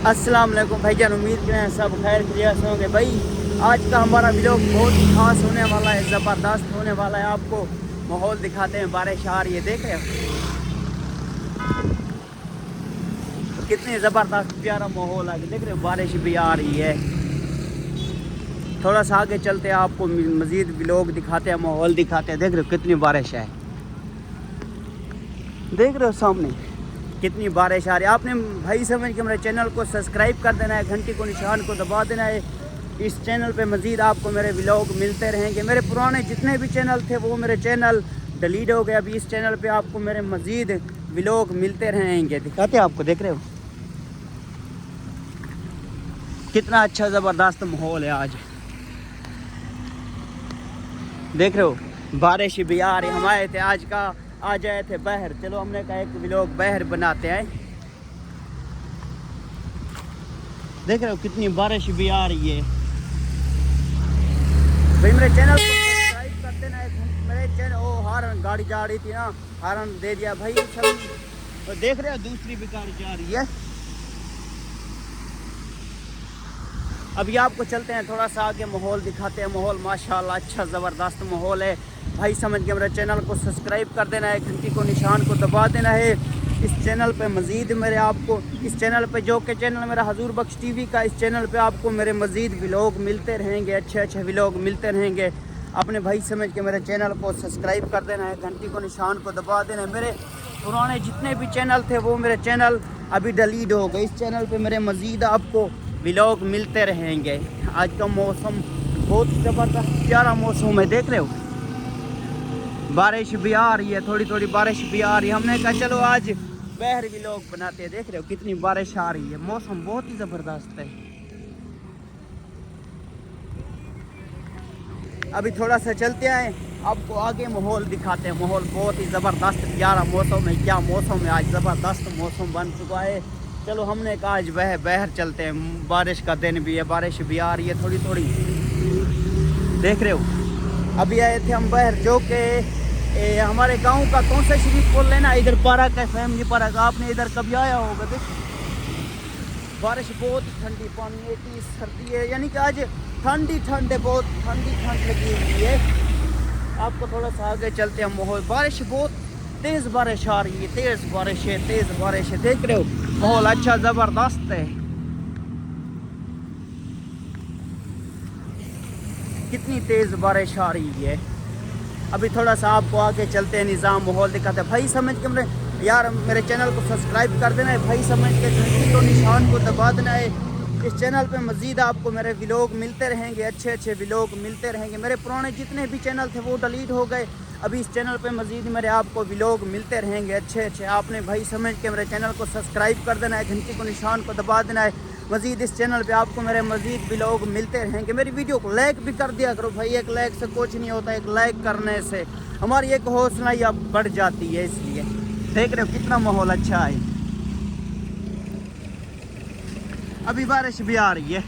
अस्सलाम वालेकुम भाईजान, उम्मीद करें सब खैर खैरियत से होंगे। भाई आज का हमारा व्लॉग बहुत ही खास होने वाला है, ज़बरदस्त होने वाला है। आपको माहौल दिखाते हैं, बारिश आ रही है, देख रहे हो कितनी ज़बरदस्त प्यारा माहौल है, देख रहे हो बारिश भी आ रही है। थोड़ा सा आगे चलते हैं, आपको मज़ीद व्लॉग दिखाते हैं, माहौल दिखाते हैं। देख रहे हो कितनी बारिश है, देख रहे हो सामने कितनी बारिश आ रही है। आपने भाई समझ के मेरे चैनल को सब्सक्राइब कर देना है, घंटी को निशान को दबा देना है। इस चैनल पे मज़ीद आपको मेरे व्लॉग मिलते रहेंगे। मेरे पुराने जितने भी चैनल थे वो मेरे चैनल डिलीट हो गए। अभी इस चैनल पे आपको मेरे मज़ीद व्लॉग मिलते रहेंगे। दिखाते हैं आपको, देख रहे हो कितना अच्छा ज़बरदस्त माहौल है आज, देख रहे हो बारिश भी आ रही। हम आए थे आज आए थे बहर, चलो हमने कहा एक व्लॉग बहर बनाते हैं। देख रहे हो कितनी बारिश भी आ रही है। भाई मेरे चैनल को सब्सक्राइब करते ना, मेरे चैनल ओ हारन गाड़ी जा रही थी ना, हारन दे दिया भाई सब। तो देख रहे हो दूसरी भी गाड़ी जा रही है। अभी आपको चलते हैं थोड़ा सा आगे, माहौल दिखाते हैं। माहौल माशाल्लाह अच्छा ज़बरदस्त माहौल है। भाई समझ के मेरे चैनल को सब्सक्राइब कर देना है, घंटी को निशान को दबा देना है। इस चैनल पे मज़ीद मेरे आपको इस चैनल पे जो कि चैनल मेरा हजूर बख्श टीवी का, इस चैनल पे आपको मेरे मज़ीद व्लॉग मिलते रहेंगे, अच्छे अच्छे व्लॉग मिलते रहेंगे। अपने भाई समझ के मेरे चैनल को सब्सक्राइब कर देना है, घंटी को निशान को दबा देना है। मेरे पुराने जितने भी चैनल थे वो मेरे चैनल अभी डिलीट हो गए। इस चैनल पे मेरे मज़ीद आपको व्लॉग मिलते रहेंगे। आज का मौसम बहुत ज़बरदस्त प्यारा मौसम है, देख रहे हो बारिश भी आ रही है, थोड़ी थोड़ी बारिश भी आ रही है। हमने कहा चलो आज बहर व्लॉग बनाते हैं। देख रहे हो कितनी बारिश आ रही है, मौसम बहुत ही ज़बरदस्त है। अभी थोड़ा सा चलते आए, आपको आगे माहौल दिखाते हैं। माहौल बहुत ही ज़बरदस्त प्यारा मौसम है। क्या मौसम है आज, ज़बरदस्त मौसम बन चुका है। चलो हमने कहा आज बहर चलते हैं, बारिश का दिन भी है, बारिश भी आ रही है थोड़ी थोड़ी, देख रहे हो। अभी आए थे हम बहर, जो कि हमारे गांव का कौन सा शरीफ बोल लेना, इधर पार्क है, फैमिली पार्क। आपने इधर कभी आया होगा। देख बारिश बहुत ठंडी, पानी की सर्दी है, यानी कि आज ठंडी ठंड है, बहुत ठंडी ठंड लगी हुई है। आपको थोड़ा सा आगे चलते हैं, माहौल बारिश बहुत तेज़ बारिश आ रही है, तेज़ बारिश है, तेज़ बारिश है, देख रहे हो माहौल अच्छा ज़बरदस्त है। कितनी तेज़ बारिश आ रही है। अभी थोड़ा सा आपको आगे चलते हैं, निज़ाम माहौल दिखाते हैं। भाई समझ के मेरे चैनल को सब्सक्राइब कर देना है, भाई समझ के घंटी को निशान को दबा देना है। इस चैनल पे मज़ीद आपको मेरे व्लॉग मिलते रहेंगे, अच्छे अच्छे व्लॉग मिलते रहेंगे। मेरे पुराने जितने भी चैनल थे वो डिलीट हो गए। अभी इस चैनल पे मज़ीद मेरे आपको व्लॉग मिलते रहेंगे अच्छे अच्छे। आपने भाई समझ के मेरे चैनल को सब्सक्राइब कर देना है, घंटी को निशान को दबा देना है। मज़ीद इस चैनल पे आपको मेरे मज़ीद व्लॉग मिलते रहेंगे। मेरी वीडियो को लाइक भी कर दिया करो भाई, एक लाइक से कुछ नहीं होता, एक लाइक करने से हमारी एक हौसला ही अब बढ़ जाती है। इसलिए देख रहे हो कितना माहौल अच्छा है। अभी बारिश भी आ रही है।